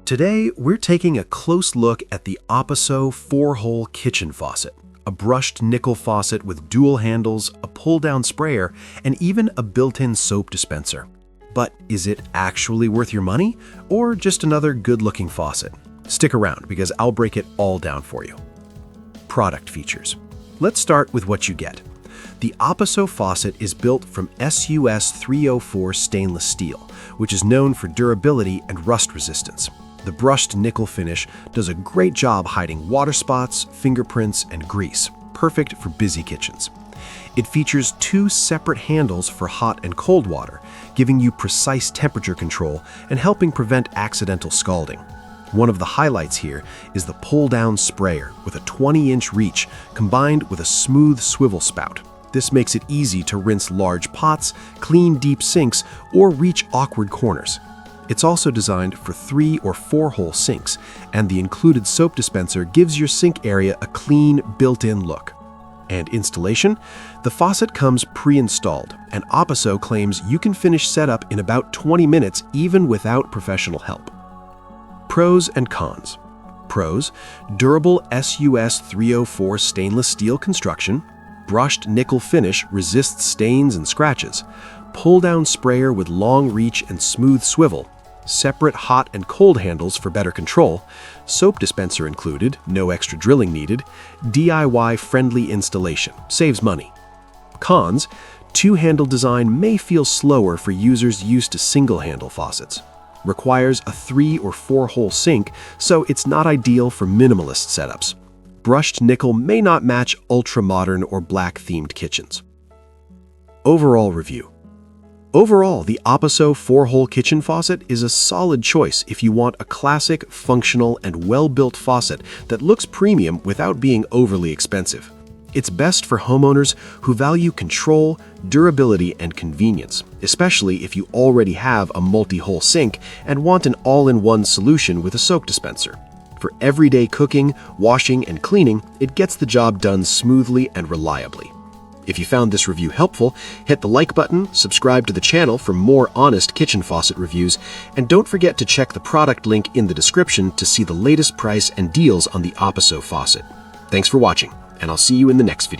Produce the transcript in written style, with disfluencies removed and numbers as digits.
Today, we're taking a close look at the APPASO 4-hole kitchen faucet, a brushed nickel faucet with dual handles, a pull-down sprayer, and even a built-in soap dispenser. But is it actually worth your money, or just another good-looking faucet? Stick around because I'll break it all down for you. Product features. Let's start with what you get. The APPASO faucet is built from SUS 304 stainless steel, which is known for durability and rust resistance. The brushed nickel finish does a great job hiding water spots, fingerprints, and grease, perfect for busy kitchens. It features two separate handles for hot and cold water, giving you precise temperature control and helping prevent accidental scalding. One of the highlights here is the pull-down sprayer with a 20-inch reach combined with a smooth swivel spout. This makes it easy to rinse large pots, clean deep sinks, or reach awkward corners. It's also designed for 3- or 4-hole sinks, and the included soap dispenser gives your sink area a clean, built-in look. And installation? The faucet comes pre-installed, and APPASO claims you can finish setup in about 20 minutes even without professional help. Pros and cons. Pros: durable SUS 304 stainless steel construction, brushed nickel finish resists stains and scratches, pull-down sprayer with long reach and smooth swivel, separate hot and cold handles for better control, soap dispenser included, no extra drilling needed, DIY-friendly installation, saves money. Cons: two-handle design may feel slower for users used to single-handle faucets. Requires a 3- or 4-hole sink, so it's not ideal for minimalist setups. Brushed nickel may not match ultra-modern or black-themed kitchens. Overall review. Overall, the APPASO 4-hole kitchen faucet is a solid choice if you want a classic, functional, and well-built faucet that looks premium without being overly expensive. It's best for homeowners who value control, durability, and convenience, especially if you already have a multi-hole sink and want an all-in-one solution with a soap dispenser. For everyday cooking, washing, and cleaning, it gets the job done smoothly and reliably. If you found this review helpful, hit the like button, subscribe to the channel for more honest kitchen faucet reviews, and don't forget to check the product link in the description to see the latest price and deals on the APPASO faucet. Thanks for watching, and I'll see you in the next video.